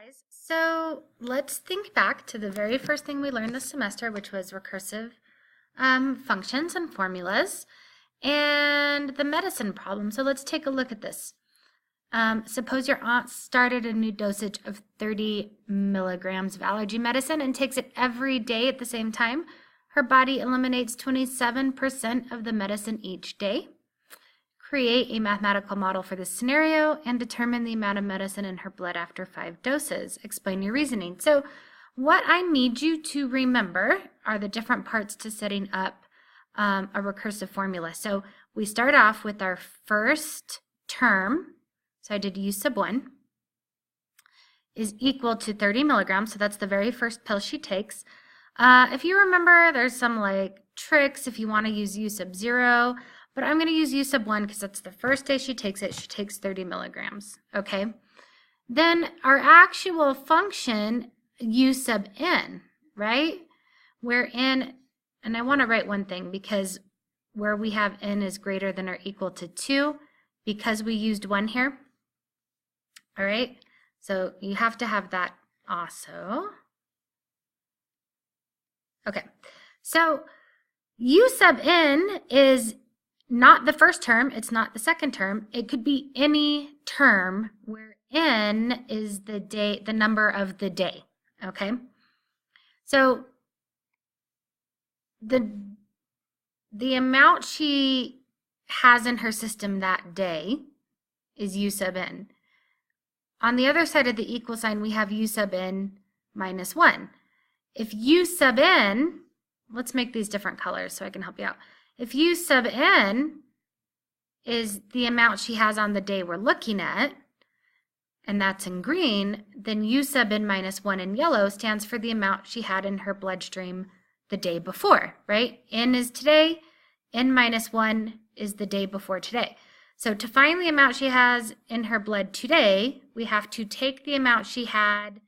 Guys, so let's think back to the very first thing we learned this semester, which was recursive functions and formulas and the medicine problem. So let's take a look at this. Suppose your aunt started a new dosage of 30 milligrams of allergy medicine and takes it every day at the same time. Her body eliminates 27% of the medicine each day. Create a mathematical model for this scenario and determine the amount of medicine in her blood after 5 doses. Explain your reasoning. So what I need you to remember are the different parts to setting up a recursive formula. So we start off with our first term. So I did U sub 1 is equal to 30 milligrams. So that's the very first pill she takes. If you remember, there's some like tricks if you want to use U sub 0. But I'm going to use U sub 1 because that's the first day she takes it. She takes 30 milligrams, okay? Then our actual function, U sub n, right? Where n, and I want to write one thing because where we have n is greater than or equal to 2, because we used 1 here, all right? So you have to have that also. Okay, so U sub n is not the first term, it's not the second term. It could be any term where n is the number of the day, okay? So the amount she has in her system that day is U sub n. On the other side of the equal sign, we have U sub n minus 1. If U sub n, let's make these different colors so I can help you out. If U sub n is the amount she has on the day we're looking at, and that's in green, then U sub n minus 1 in yellow stands for the amount she had in her bloodstream the day before, right? N is today, n minus 1 is the day before today. So to find the amount she has in her blood today, we have to take the amount she had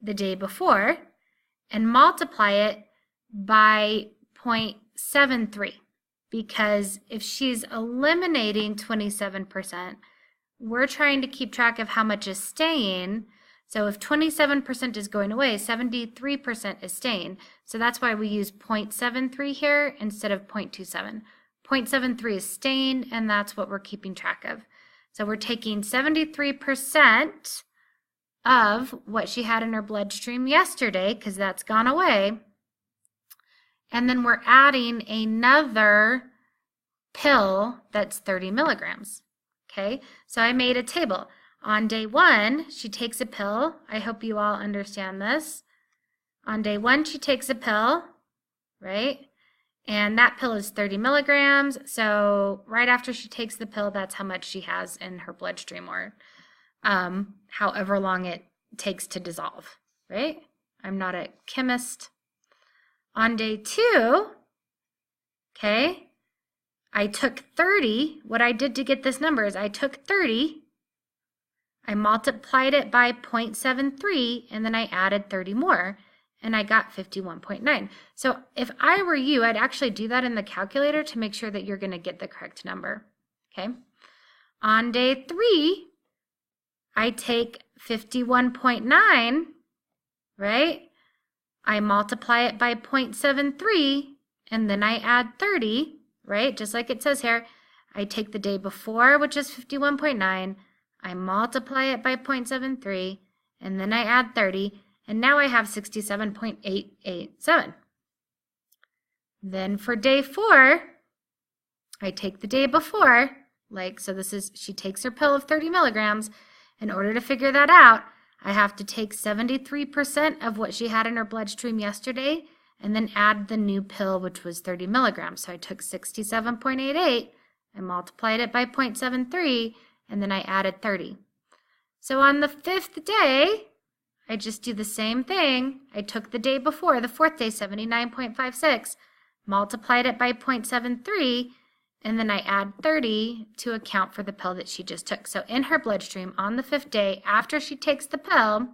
the day before and multiply it by 0.73, because if she's eliminating 27%, we're trying to keep track of how much is staying. So if 27% is going away, 73% is staying. So that's why we use 0.73 here instead of 0.27. 0.73 is staying, and that's what we're keeping track of. So we're taking 73% of what she had in her bloodstream yesterday, because that's gone away, and then we're adding another pill that's 30 milligrams, okay? So I made a table. On day 1, she takes a pill. I hope you all understand this. On day 1, she takes a pill, right? And that pill is 30 milligrams. So right after she takes the pill, that's how much she has in her bloodstream, or however long it takes to dissolve, right? I'm not a chemist. On day 2, okay, I took 30. What I did to get this number is I took 30, I multiplied it by 0.73, and then I added 30 more, and I got 51.9. So if I were you, I'd actually do that in the calculator to make sure that you're going to get the correct number, okay? On day 3, I take 51.9, right? I multiply it by 0.73, and then I add 30, right? Just like it says here. I take the day before, which is 51.9, I multiply it by 0.73, and then I add 30, and now I have 67.887. Then for day 4, I take the day before, so this is, she takes her pill of 30 milligrams. In order to figure that out, I have to take 73% of what she had in her bloodstream yesterday and then add the new pill, which was 30 milligrams. So I took 67.88, I multiplied it by 0.73, and then I added 30. So on the 5th day, I just do the same thing. I took the day before, the 4th day, 79.56, multiplied it by 0.73, and then I add 30 to account for the pill that she just took. So in her bloodstream on the 5th day, after she takes the pill,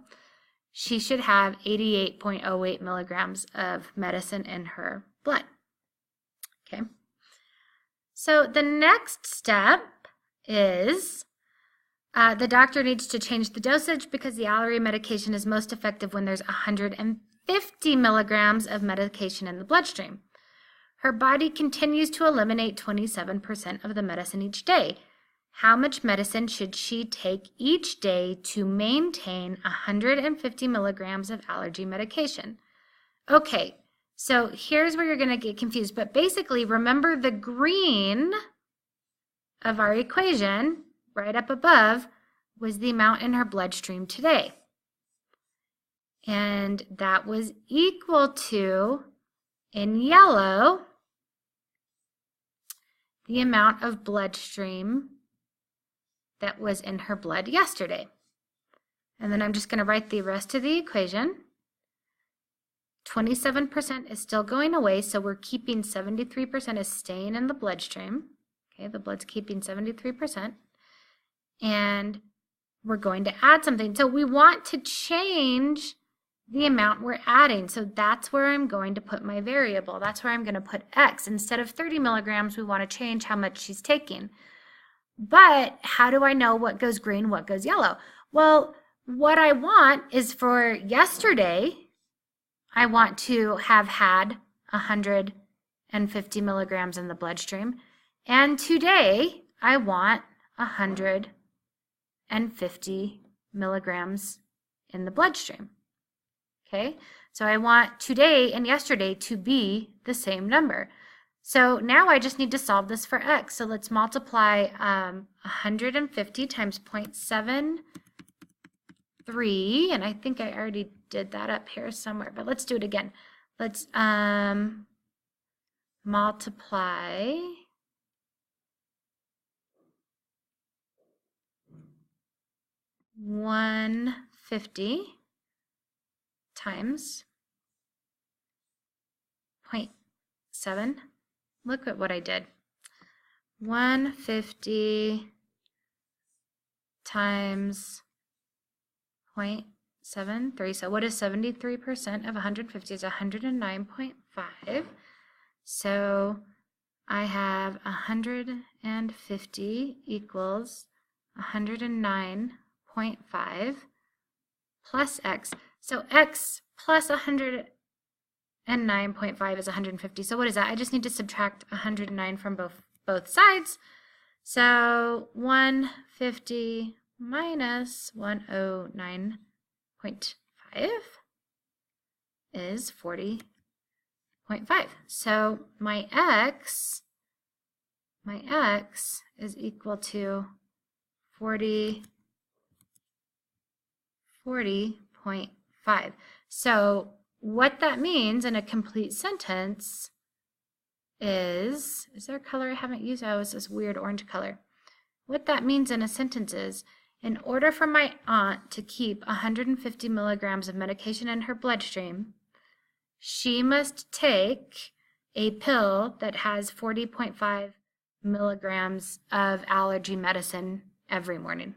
she should have 88.08 milligrams of medicine in her blood. Okay. So the next step is The doctor needs to change the dosage because the allergy medication is most effective when there's 150 milligrams of medication in the bloodstream. Her body continues to eliminate 27% of the medicine each day. How much medicine should she take each day to maintain 150 milligrams of allergy medication? Okay, so here's where you're going to get confused. But basically, remember the green of our equation right up above was the amount in her bloodstream today. And that was equal to, in yellow, the amount of bloodstream that was in her blood yesterday. And then I'm just going to write the rest of the equation. 27% is still going away, so we're keeping 73% is staying in the bloodstream. Okay, the blood's keeping 73%. And we're going to add something. So we want to change the amount we're adding. So that's where I'm going to put my variable. That's where I'm going to put X. Instead of 30 milligrams, we want to change how much she's taking. But how do I know what goes green, what goes yellow? Well, what I want is for yesterday, I want to have had 150 milligrams in the bloodstream. And today, I want 150 milligrams in the bloodstream. Okay, so I want today and yesterday to be the same number. So now I just need to solve this for X. So let's multiply 150 times 0.73, and I think I already did that up here somewhere, but let's do it again. Let's multiply 150 times 0.7. Look at what I did. 150 times 0.73. So what is 73% of 150 is 109.5. So I have 150 equals 109.5 plus X. So X plus 109.5 is 150. So what is that? I just need to subtract 109 from both sides. So 150 minus 109.5 is 40.5. So my X is equal to 40.5. So what that means in a complete sentence is there a color I haven't used? Oh, it's this weird orange color. What that means in a sentence is, in order for my aunt to keep 150 milligrams of medication in her bloodstream, she must take a pill that has 40.5 milligrams of allergy medicine every morning.